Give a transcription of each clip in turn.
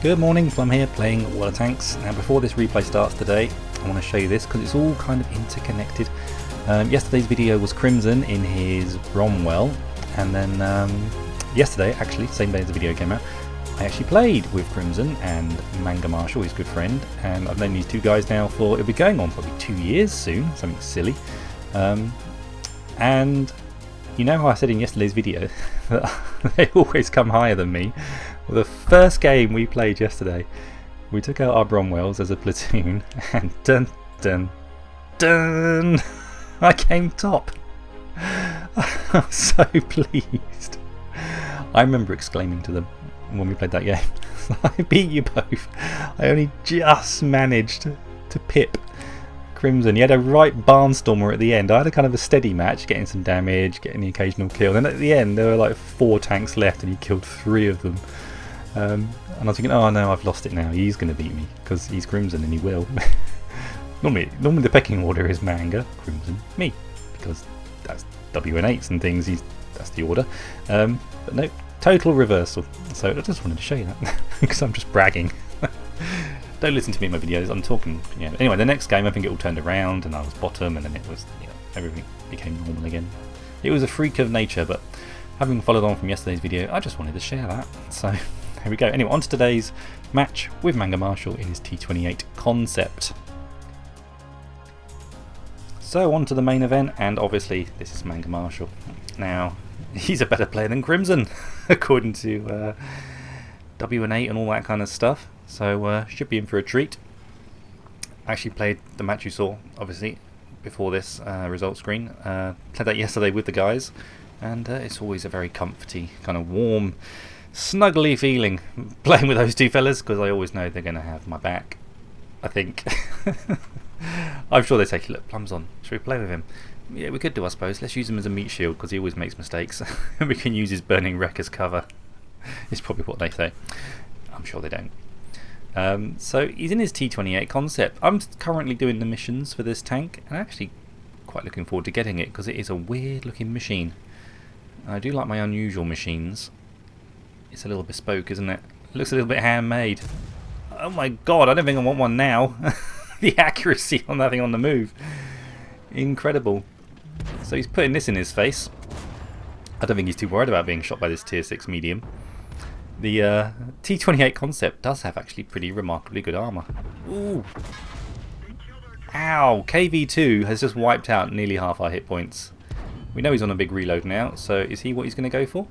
Good morning, Plum here playing Water Tanks. Now before this replay starts today, I want to show you this because it's all kind of interconnected. Yesterday's video was Crimson in his Bromwell, and then yesterday, actually, same day as the video came out, I actually played with Crimson and Manga Marshall, his good friend, and I've known these two guys now for, it'll be going on probably 2 years soon, something silly. And you know how I said in yesterday's video that they always come higher than me? Well, the first game we played yesterday, we took out our Bromwells as a platoon, and dun dun dun, I came top. I was so pleased. I remember exclaiming to them when we played that game, I beat you both. I only just managed to pip Crimson. He had a right barnstormer at the end. I had a kind of a steady match, getting some damage, getting the occasional kill. Then at the end there were like 4 tanks left and he killed 3 of them. And I was thinking, oh no, I've lost it now. He's going to beat me because he's Crimson and he will. normally the pecking order is Manga, Crimson, me, because that's W&8s and things. That's the order. But no, total reversal. So I just wanted to show you that because I'm just bragging. Don't listen to me in my videos. I'm talking. Yeah. Anyway, the next game I think it all turned around and I was bottom, and then it was everything became normal again. It was a freak of nature, but having followed on from yesterday's video, I just wanted to share that. So here we go. Anyway, on to today's match with Manga Marshall in his T28 Concept. So on to the main event, and obviously this is Manga Marshall. Now he's a better player than Crimson, according to W&8 and all that kind of stuff. So should be in for a treat. I actually played the match you saw, obviously, before this result screen. Played that yesterday with the guys, and it's always a very comforty, kind of warm, snuggly feeling playing with those two fellas, because I always know they're going to have my back, I think. I'm sure they say, look, Plum's on, should we play with him? Yeah, we could do, I suppose. Let's use him as a meat shield, because he always makes mistakes. And we can use his burning wreck as cover. It's probably what they say. I'm sure they don't. So he's in his T28 Concept. I'm currently doing the missions for this tank, and actually quite looking forward to getting it, because it is a weird looking machine. I do like my unusual machines. It's a little bespoke, isn't it? It looks a little bit handmade. Oh my god, I don't think I want one now. The accuracy on that thing on the move, incredible. So he's putting this in his face. I don't think he's too worried about being shot by this tier 6 medium. The T28 Concept does have actually pretty remarkably good armour. Ooh. Ow! KV2 has just wiped out nearly half our hit points. We know he's on a big reload now, so is he what he's going to go for?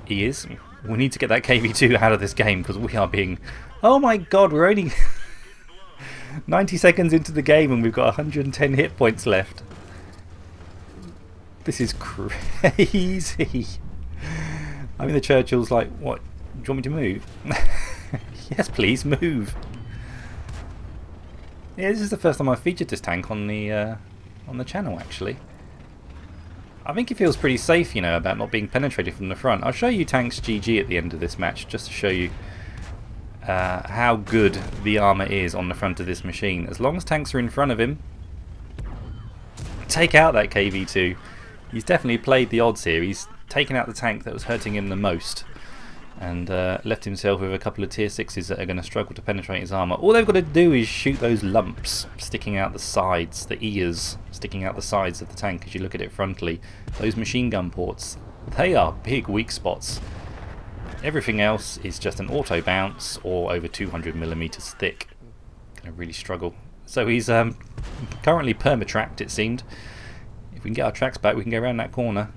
He is. We need to get that KV2 out of this game because we are being... Oh my god, we're only 90 seconds into the game and we've got 110 hit points left. This is crazy. I mean, the Churchill's like, what? Do you want me to move? Yes, please, move. Yeah, this is the first time I've featured this tank on the channel, actually. I think it feels pretty safe, you know, about not being penetrated from the front. I'll show you tanks GG at the end of this match, just to show you how good the armour is on the front of this machine. As long as tanks are in front of him, take out that KV2. He's definitely played the odds here. He's taken out the tank that was hurting him the most, and left himself with a couple of tier 6s that are going to struggle to penetrate his armour. All they've got to do is shoot those lumps sticking out the sides, the ears sticking out the sides of the tank as you look at it frontally. Those machine gun ports, they are big weak spots. Everything else is just an auto bounce or over 200mm thick. Going to really struggle. So he's currently perma-tracked, it seemed. If we can get our tracks back, we can go around that corner.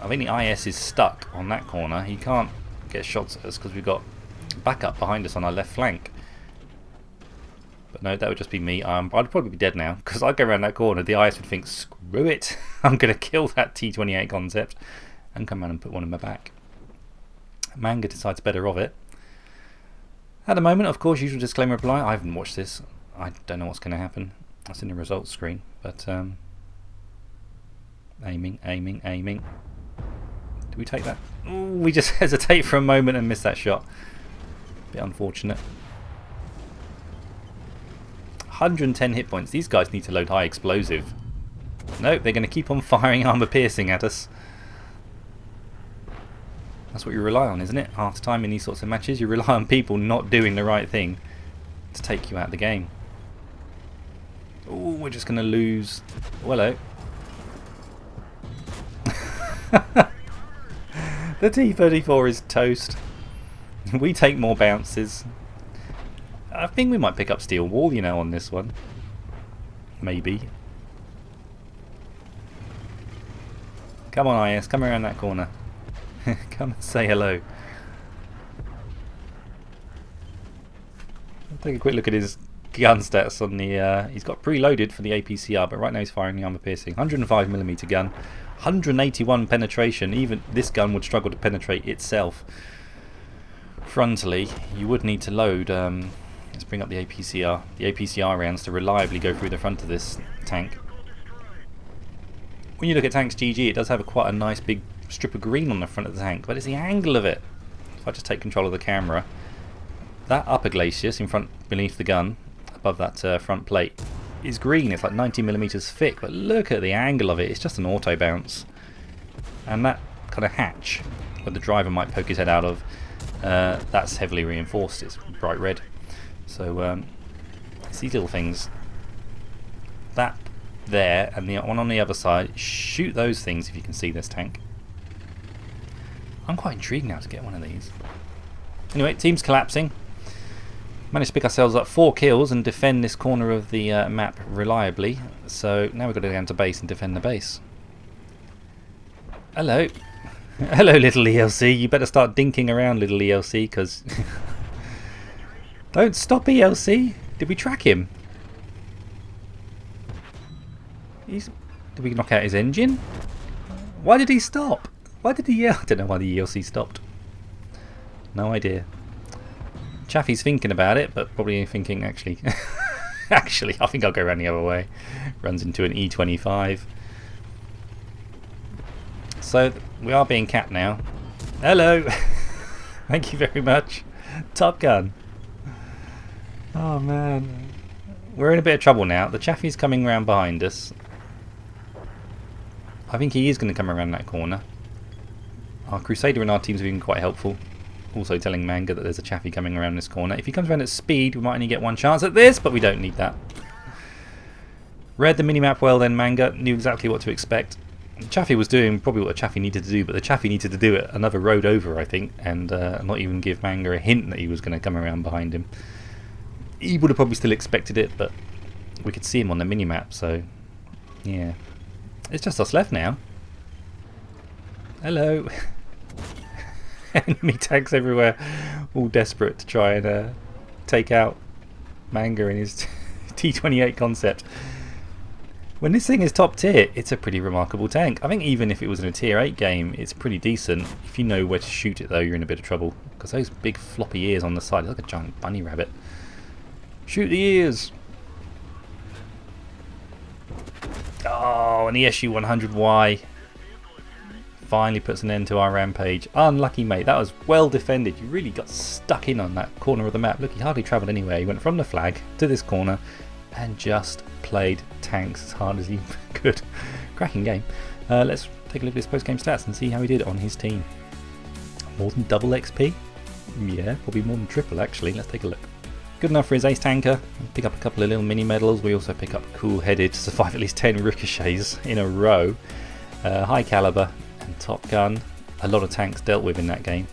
I think the IS is stuck on that corner. He can't get shots at us because we've got backup behind us on our left flank. But no, that would just be me. I'd probably be dead now because I'd go around that corner. The IS would think, screw it, I'm going to kill that T28 Concept and come around and put one in my back. Manga decides better of it. At the moment, of course, usual disclaimer apply. I haven't watched this. I don't know what's going to happen. That's in the results screen. But aiming. Do we take that? Ooh, we just hesitate for a moment and miss that shot. Bit unfortunate. 110 hit points. These guys need to load high explosive. Nope, they're going to keep on firing armor piercing at us. That's what you rely on, isn't it? Half the time in these sorts of matches, you rely on people not doing the right thing to take you out of the game. Oh, we're just going to lose. Oh, hello. The T34 is toast. We take more bounces. I think we might pick up steel wall, you know, on this one. Maybe. Come on, IS, come around that corner. Come and say hello. I'll take a quick look at his gun stats on the. He's got preloaded for the APCR, but right now he's firing the armor piercing. 105mm gun, 181 penetration. Even this gun would struggle to penetrate itself. Frontally, you would need to load. Let's bring up the APCR. The APCR rounds to reliably go through the front of this tank. When you look at Tanks GG, it does have quite a nice big strip of green on the front of the tank, but it's the angle of it. If I just take control of the camera, that upper glacis in front beneath the gun, above that front plate, is green. It's like 90mm thick, but look at the angle of it. It's just an auto bounce. And that kind of hatch, where the driver might poke his head out of, that's heavily reinforced. It's bright red. So it's these little things. That there and the one on the other side, shoot those things if you can see this tank. I'm quite intrigued now to get one of these. Anyway, team's collapsing. Managed to pick ourselves up 4 kills and defend this corner of the map reliably. So now we've got to go down to base and defend the base. Hello. Hello, little ELC. You better start dinking around, little ELC, because... Don't stop, ELC. Did we track him? Did we knock out his engine? Why did he stop? Why did he yell? I don't know why the ELC stopped. No idea. Chaffee's thinking about it, but probably thinking, actually, actually, I think I'll go around the other way. Runs into an E25. So we are being capped now. Hello. Thank you very much. Top Gun. Oh man. We're in a bit of trouble now. The Chaffee's coming round behind us. I think he is going to come around that corner. Our Crusader in our teams have been quite helpful. Also telling Manga that there's a Chaffee coming around this corner. If he comes around at speed, we might only get one chance at this, but we don't need that. Read the minimap well then, Manga. Knew exactly what to expect. Chaffee was doing probably what a Chaffee needed to do, but the Chaffee needed to do it another road over, I think, and not even give Manga a hint that he was going to come around behind him. He would have probably still expected it, but we could see him on the minimap, so yeah. It's just us left now. Hello. Enemy tanks everywhere, all desperate to try and take out Manga in his T28 Concept. When this thing is top tier, it's a pretty remarkable tank. I think even if it was in a tier 8 game, it's pretty decent. If you know where to shoot it though, you're in a bit of trouble. Because those big floppy ears on the side, it's like a giant bunny rabbit. Shoot the ears! Oh, and the SU-100Y finally puts an end to our rampage. Unlucky, mate. That was well defended. You really got stuck in on that corner of the map. Look, he hardly travelled anywhere. He went from the flag to this corner and just played tanks as hard as he could. Cracking game. Let's take a look at his post-game stats and see how he did on his team. More than double XP? Yeah, probably more than triple actually. Let's take a look. Good enough for his ace tanker. Pick up a couple of little mini medals. We also pick up cool-headed to survive at least 10 ricochets in a row. High caliber and top gun. A lot of tanks dealt with in that game.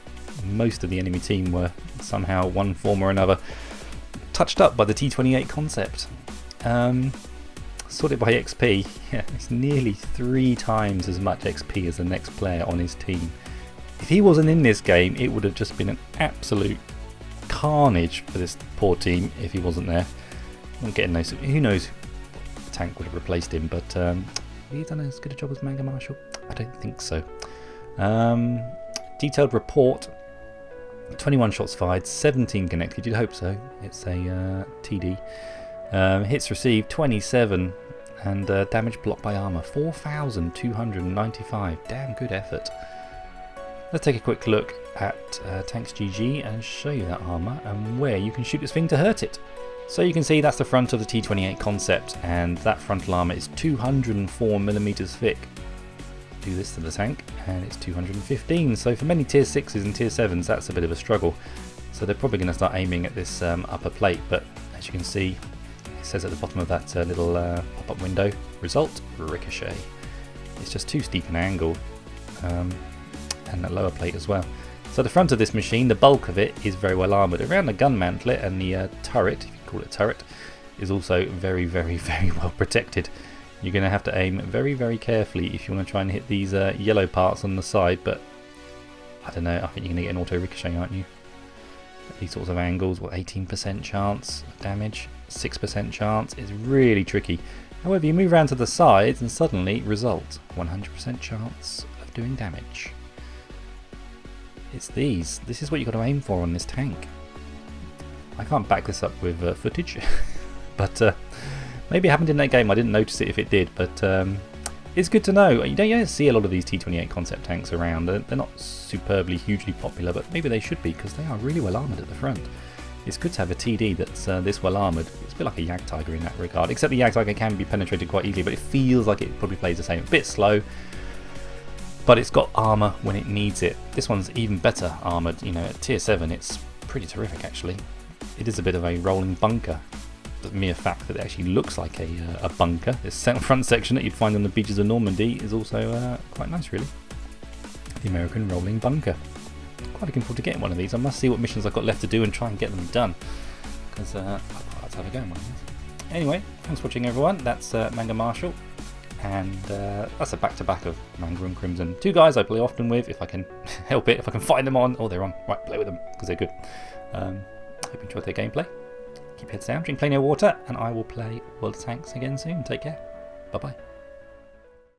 Most of the enemy team were somehow, one form or another, touched up by the T28 Concept. Sorted by XP, yeah, it's nearly 3 times as much XP as the next player on his team. If he wasn't in this game, it would have just been an absolute carnage for this poor team if he wasn't there. I'm getting those. Who knows? The tank would have replaced him, but have he done as good a job as Manga Marshall? I don't think so. Detailed report. 21 shots fired, 17 connected. You'd hope so. It's a TD. Hits received 27, and damage blocked by armor 4,295. Damn good effort. Let's take a quick look at Tanks GG and show you that armor and where you can shoot this thing to hurt it. So you can see that's the front of the T28 Concept, and that frontal armor is 204mm thick. do this to the tank, and it's 215. So for many tier 6s and tier 7s, that's a bit of a struggle. So they're probably going to start aiming at this upper plate, but as you can see, it says at the bottom of that little pop-up window, result, ricochet. It's just too steep an angle, and that lower plate as well. So the front of this machine, the bulk of it is very well armoured. Around the gun mantlet and the turret, if you call it a turret, is also very, very, very well protected. You're going to have to aim very, very carefully if you want to try and hit these yellow parts on the side, but I don't know, I think you're going to get an auto ricochet, aren't you? At these sorts of angles, what, 18% chance of damage, 6% chance, is really tricky. However, you move around to the sides and suddenly, result, 100% chance of doing damage. It's these. This is what you've got to aim for on this tank. I can't back this up with footage, but maybe it happened in that game. I didn't notice it if it did, but it's good to know. You don't see a lot of these T28 Concept tanks around. They're not superbly, hugely popular, but maybe they should be because they are really well armoured at the front. It's good to have a TD that's this well armoured. It's a bit like a Jagdtiger in that regard, except the Jagdtiger can be penetrated quite easily, but it feels like it probably plays the same. A bit slow, but it's got armour when it needs it. This one's even better armoured. You know, at tier 7 it's pretty terrific actually. It is a bit of a rolling bunker. The mere fact that it actually looks like a bunker, this front section that you'd find on the beaches of Normandy, is also quite nice really. The American rolling bunker. Quite looking forward to getting one of these. I must see what missions I've got left to do and try and get them done, because I'd like to have a go on one of these. Anyway, thanks for watching everyone. That's Manga Marshall. And that's a back-to-back of Manga and Crimson. Two guys I play often with, if I can help it, if I can find them on. Oh, they're on. Right, play with them, because they're good. Hope you enjoyed their gameplay. Keep your heads down, drink plenty of water, and I will play World of Tanks again soon. Take care. Bye-bye.